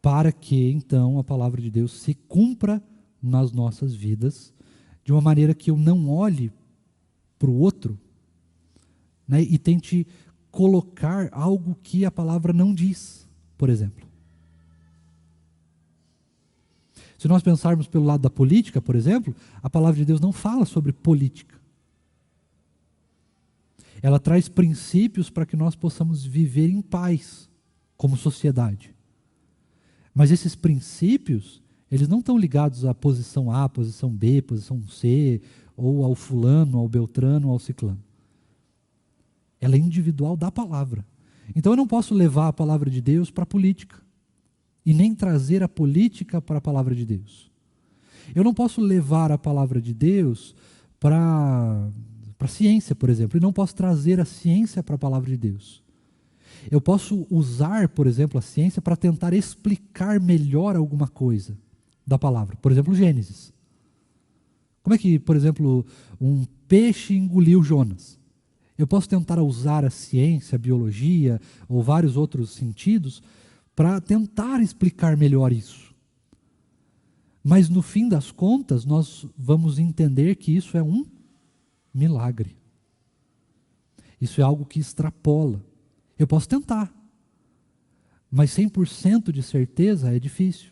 Para que, então, a palavra de Deus se cumpra nas nossas vidas, de uma maneira que eu não olhe para o outro, né, e tente colocar algo que a palavra não diz, por exemplo. Se nós pensarmos pelo lado da política, por exemplo, a palavra de Deus não fala sobre política. Ela traz princípios para que nós possamos viver em paz como sociedade. Mas esses princípios, eles não estão ligados à posição A, posição B, posição C, ou ao fulano, ao beltrano, ao ciclano. Ela é individual da palavra. Então eu não posso levar a palavra de Deus para a política, e nem trazer a política para a palavra de Deus. Eu não posso levar a palavra de Deus para a ciência, por exemplo, e não posso trazer a ciência para a palavra de Deus. Eu posso usar, por exemplo, a ciência para tentar explicar melhor alguma coisa da palavra. Por exemplo, Gênesis. Como é que, por exemplo, um peixe engoliu Jonas? Eu posso tentar usar a ciência, a biologia ou vários outros sentidos para tentar explicar melhor isso. Mas no fim das contas, nós vamos entender que isso é um milagre. Isso é algo que extrapola. Eu posso tentar, mas 100% de certeza é difícil.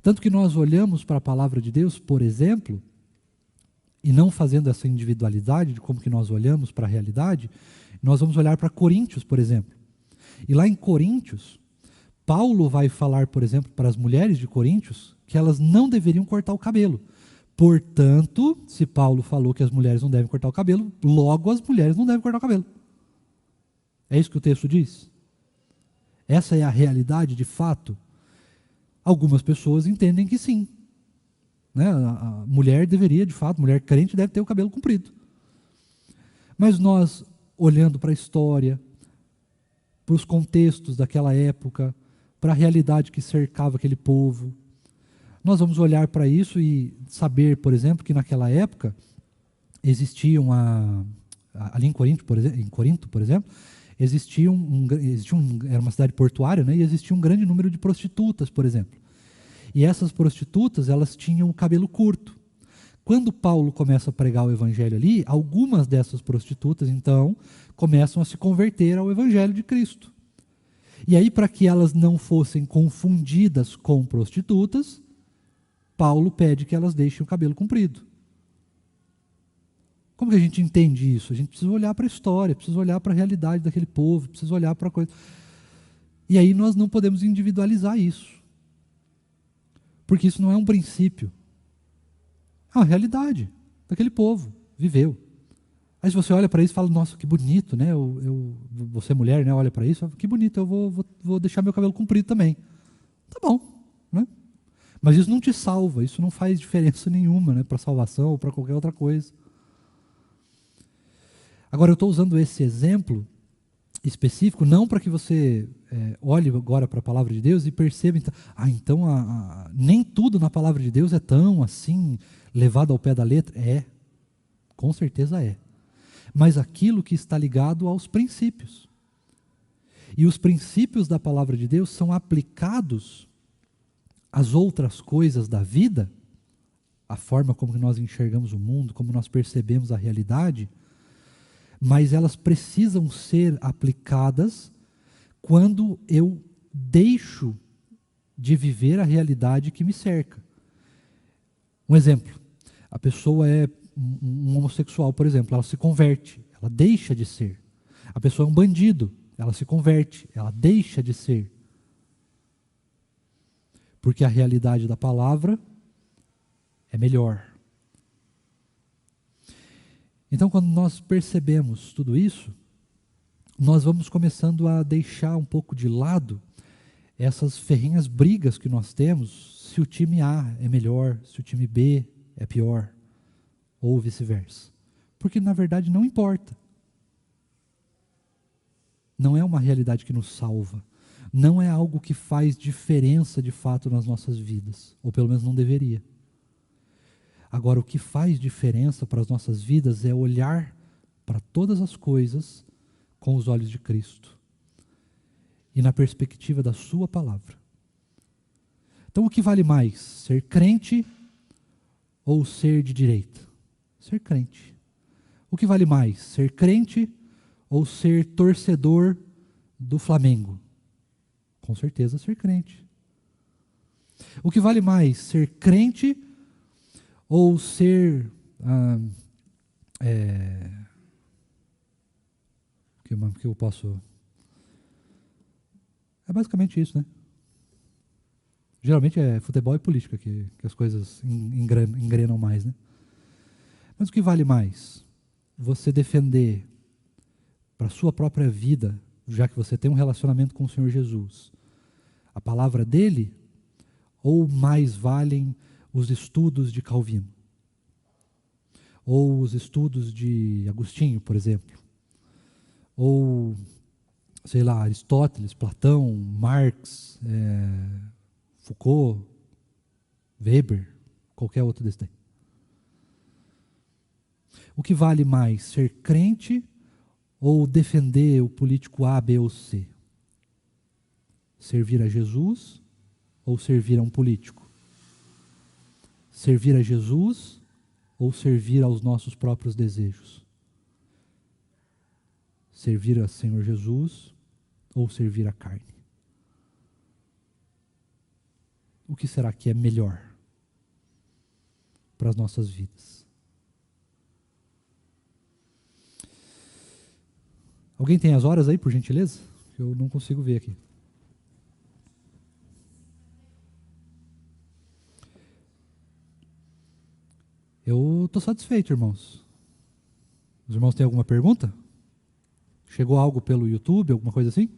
Tanto que nós olhamos para a palavra de Deus, por exemplo, e não fazendo essa individualidade de como que nós olhamos para a realidade, nós vamos olhar para Coríntios, por exemplo. E lá em Coríntios, Paulo vai falar, por exemplo, para as mulheres de Coríntios, que elas não deveriam cortar o cabelo. Portanto, se Paulo falou que as mulheres não devem cortar o cabelo, logo as mulheres não devem cortar o cabelo. É isso que o texto diz? Essa é a realidade de fato? Algumas pessoas entendem que sim. Né? A mulher deveria, de fato, mulher crente deve ter o cabelo comprido. Mas nós, olhando para a história, para os contextos daquela época, para a realidade que cercava aquele povo, nós vamos olhar para isso e saber, por exemplo, que naquela época existiam, ali em Corinto, por exemplo, era uma cidade portuária, né, e existia um grande número de prostitutas, por exemplo. E essas prostitutas, elas tinham o cabelo curto. Quando Paulo começa a pregar o evangelho ali, algumas dessas prostitutas, então, começam a se converter ao evangelho de Cristo. E aí, para que elas não fossem confundidas com prostitutas, Paulo pede que elas deixem o cabelo comprido. Como que a gente entende isso? A gente precisa olhar para a história, precisa olhar para a realidade daquele povo, precisa olhar para a coisa. E aí nós não podemos individualizar isso. Porque isso não é um princípio. É uma realidade daquele povo, viveu. Aí se você olha para isso e fala, nossa, que bonito, né? Você mulher, né, olha para isso, que bonito, eu vou deixar meu cabelo comprido também. Tá bom, né? Mas isso não te salva, isso não faz diferença nenhuma, né, para salvação ou para qualquer outra coisa. Agora, eu estou usando esse exemplo específico não para que você olhe agora para a palavra de Deus e perceba, então nem tudo na palavra de Deus é tão assim, levado ao pé da letra. É, com certeza é. Mas aquilo que está ligado aos princípios. E os princípios da palavra de Deus são aplicados às outras coisas da vida, a forma como nós enxergamos o mundo, como nós percebemos a realidade, mas elas precisam ser aplicadas quando eu deixo de viver a realidade que me cerca. Um exemplo, a pessoa é um homossexual, por exemplo, ela se converte, ela deixa de ser. A pessoa é um bandido, ela se converte, ela deixa de ser. Porque a realidade da palavra é melhor. Então, quando nós percebemos tudo isso, nós vamos começando a deixar um pouco de lado essas ferrenhas brigas que nós temos, se o time A é melhor, se o time B é pior, ou vice-versa. Porque, na verdade, não importa. Não é uma realidade que nos salva. Não é algo que faz diferença, de fato, nas nossas vidas. Ou pelo menos não deveria. Agora, o que faz diferença para as nossas vidas é olhar para todas as coisas com os olhos de Cristo. E na perspectiva da sua palavra. Então, o que vale mais? Ser crente ou ser de direita? Ser crente. O que vale mais? Ser crente ou ser torcedor do Flamengo? Com certeza ser crente. O que vale mais? Ser crente ou ser... O que eu posso... É basicamente isso, né? Geralmente é futebol e política que as coisas engrenam mais, né? Mas o que vale mais? Você defender para a sua própria vida, já que você tem um relacionamento com o Senhor Jesus, a palavra dele, ou mais valem os estudos de Calvino? Ou os estudos de Agostinho, por exemplo? Ou, sei lá, Aristóteles, Platão, Marx, Foucault, Weber, qualquer outro desse daí. O que vale mais, ser crente ou defender o político A, B ou C? Servir a Jesus ou servir a um político? Servir a Jesus ou servir aos nossos próprios desejos? Servir a Senhor Jesus ou servir a carne? O que será que é melhor para as nossas vidas? Alguém tem as horas aí, por gentileza? Eu não consigo ver aqui. Eu estou satisfeito, irmãos. Os irmãos têm alguma pergunta? Chegou algo pelo YouTube, alguma coisa assim?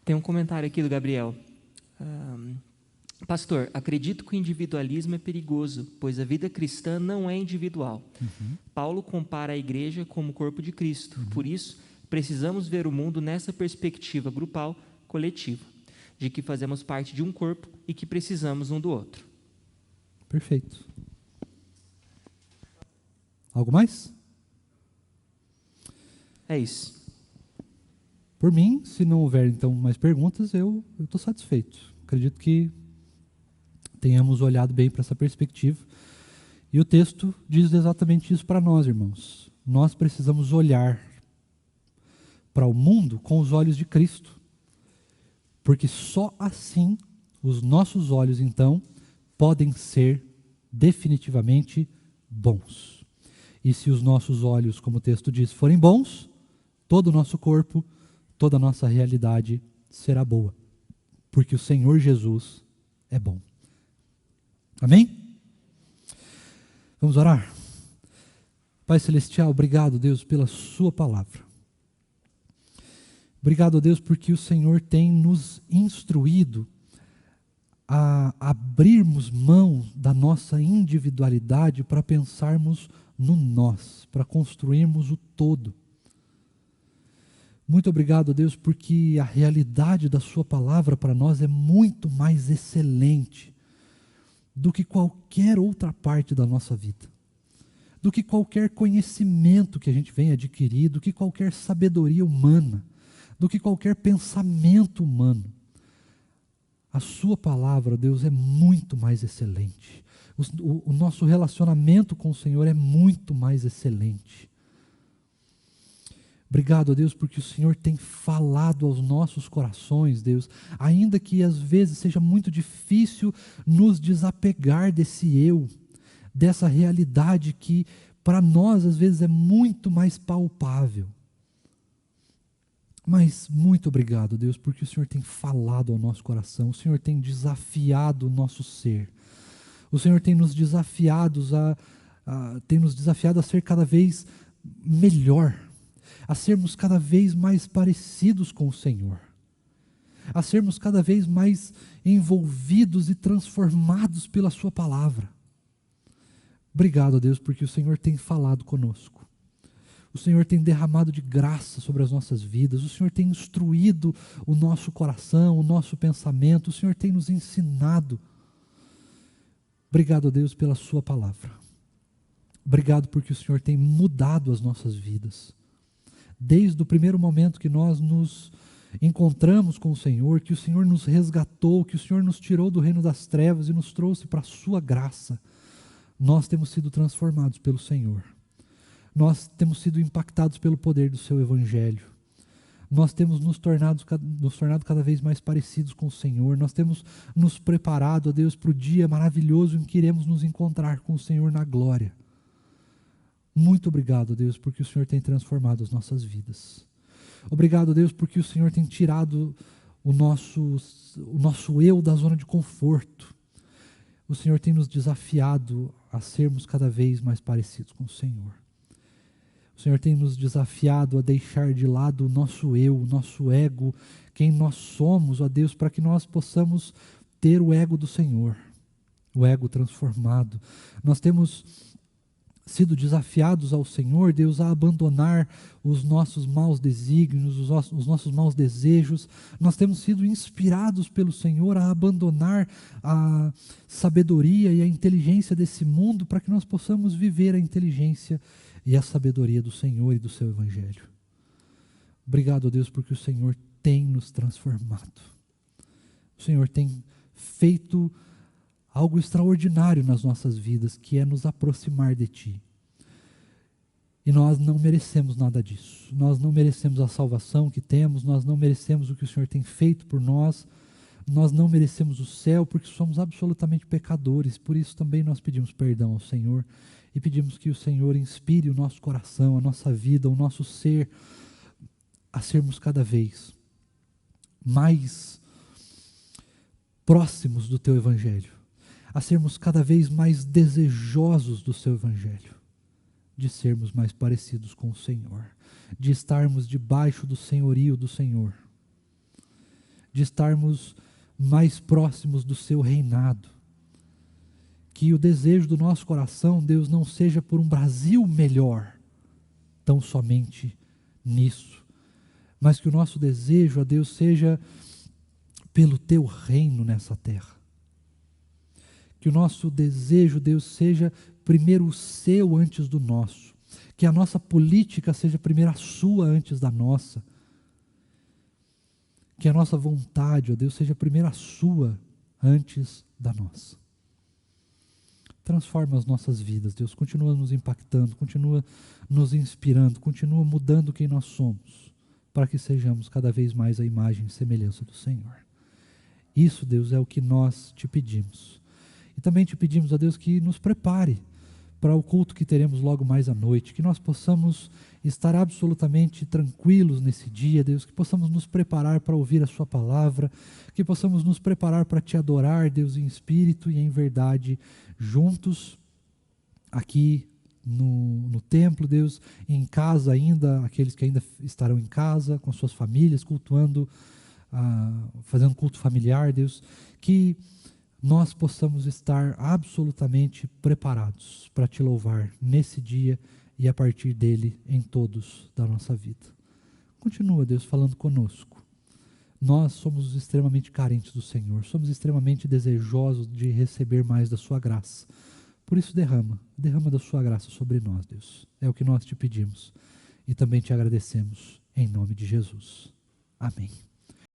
Tem um comentário aqui do Gabriel. Pastor, acredito que o individualismo é perigoso, pois a vida cristã não é individual. Paulo compara a igreja como o corpo de Cristo. Por isso, precisamos ver o mundo nessa perspectiva grupal, coletiva, de que fazemos parte de um corpo e que precisamos um do outro. Perfeito. Algo mais? É isso. Por mim, se não houver então mais perguntas, eu estou satisfeito. Acredito que tenhamos olhado bem para essa perspectiva. E o texto diz exatamente isso para nós, irmãos. Nós precisamos olhar para o mundo com os olhos de Cristo. Porque só assim os nossos olhos, então, podem ser definitivamente bons. E se os nossos olhos, como o texto diz, forem bons, todo o nosso corpo, toda a nossa realidade será boa. Porque o Senhor Jesus é bom. Amém? Vamos orar? Pai Celestial, obrigado, Deus, pela sua palavra. Obrigado, Deus, porque o Senhor tem nos instruído a abrirmos mão da nossa individualidade para pensarmos no nós, para construirmos o todo. Muito obrigado, Deus, porque a realidade da sua palavra para nós é muito mais excelente do que qualquer outra parte da nossa vida, do que qualquer conhecimento que a gente venha adquirir, do que qualquer sabedoria humana, do que qualquer pensamento humano. A sua palavra, Deus, é muito mais excelente. O nosso relacionamento com o Senhor é muito mais excelente. Obrigado, ó Deus, porque o Senhor tem falado aos nossos corações, Deus, ainda que às vezes seja muito difícil nos desapegar desse eu, dessa realidade que para nós às vezes é muito mais palpável. Mas muito obrigado, Deus, porque o Senhor tem falado ao nosso coração, o Senhor tem desafiado o nosso ser, o Senhor tem nos desafiado a ser cada vez melhor, a sermos cada vez mais parecidos com o Senhor, a sermos cada vez mais envolvidos e transformados pela sua palavra. Obrigado, Deus, porque o Senhor tem falado conosco. O Senhor tem derramado de graça sobre as nossas vidas, o Senhor tem instruído o nosso coração, o nosso pensamento, o Senhor tem nos ensinado. Obrigado, Deus, pela sua palavra. Obrigado porque o Senhor tem mudado as nossas vidas. Desde o primeiro momento que nós nos encontramos com o Senhor, que o Senhor nos resgatou, que o Senhor nos tirou do reino das trevas e nos trouxe para a sua graça, nós temos sido transformados pelo Senhor. Nós temos sido impactados pelo poder do seu Evangelho. Nós temos nos tornado cada vez mais parecidos com o Senhor. Nós temos nos preparado, ó Deus, para o dia maravilhoso em que iremos nos encontrar com o Senhor na glória. Muito obrigado, ó Deus, porque o Senhor tem transformado as nossas vidas. Obrigado, ó Deus, porque o Senhor tem tirado o nosso eu da zona de conforto. O Senhor tem nos desafiado a sermos cada vez mais parecidos com o Senhor. O Senhor tem nos desafiado a deixar de lado o nosso eu, o nosso ego, quem nós somos, ó Deus, para que nós possamos ter o ego do Senhor, o ego transformado. Nós temos sido desafiados ao Senhor, Deus, a abandonar os nossos maus desígnios, os nossos maus desejos. Nós temos sido inspirados pelo Senhor a abandonar a sabedoria e a inteligência desse mundo para que nós possamos viver a inteligência e a sabedoria do Senhor e do seu Evangelho. Obrigado, Deus, porque o Senhor tem nos transformado. O Senhor tem feito algo extraordinário nas nossas vidas, que é nos aproximar de Ti. E nós não merecemos nada disso. Nós não merecemos a salvação que temos, nós não merecemos o que o Senhor tem feito por nós, nós não merecemos o céu, porque somos absolutamente pecadores. Por isso também nós pedimos perdão ao Senhor e pedimos que o Senhor inspire o nosso coração, a nossa vida, o nosso ser, a sermos cada vez mais próximos do Teu Evangelho, a sermos cada vez mais desejosos do Seu Evangelho, de sermos mais parecidos com o Senhor, de estarmos debaixo do senhorio do Senhor, de estarmos mais próximos do Seu reinado. Que o desejo do nosso coração, Deus, não seja por um Brasil melhor, tão somente nisso, mas que o nosso desejo, ó Deus, seja pelo Teu reino nessa terra. Que o nosso desejo, Deus, seja primeiro o Seu antes do nosso. Que a nossa política seja primeiro a Sua antes da nossa. Que a nossa vontade, ó Deus, seja primeiro a Sua antes da nossa. Transforma as nossas vidas, Deus. Continua nos impactando, continua nos inspirando, continua mudando quem nós somos, para que sejamos cada vez mais a imagem e semelhança do Senhor. Isso, Deus, é o que nós Te pedimos. E também Te pedimos, ó Deus, que nos prepare para o culto que teremos logo mais à noite, que nós possamos estar absolutamente tranquilos nesse dia, Deus, que possamos nos preparar para ouvir a Sua palavra, que possamos nos preparar para Te adorar, Deus, em espírito e em verdade, juntos, aqui no templo, Deus, em casa ainda, aqueles que ainda estarão em casa, com suas famílias, cultuando, fazendo culto familiar, Deus, que nós possamos estar absolutamente preparados para Te louvar nesse dia e a partir dele em todos da nossa vida. Continua, Deus, falando conosco. Nós somos extremamente carentes do Senhor, somos extremamente desejosos de receber mais da Sua graça. Por isso derrama da Sua graça sobre nós, Deus. É o que nós Te pedimos e também Te agradecemos em nome de Jesus. Amém.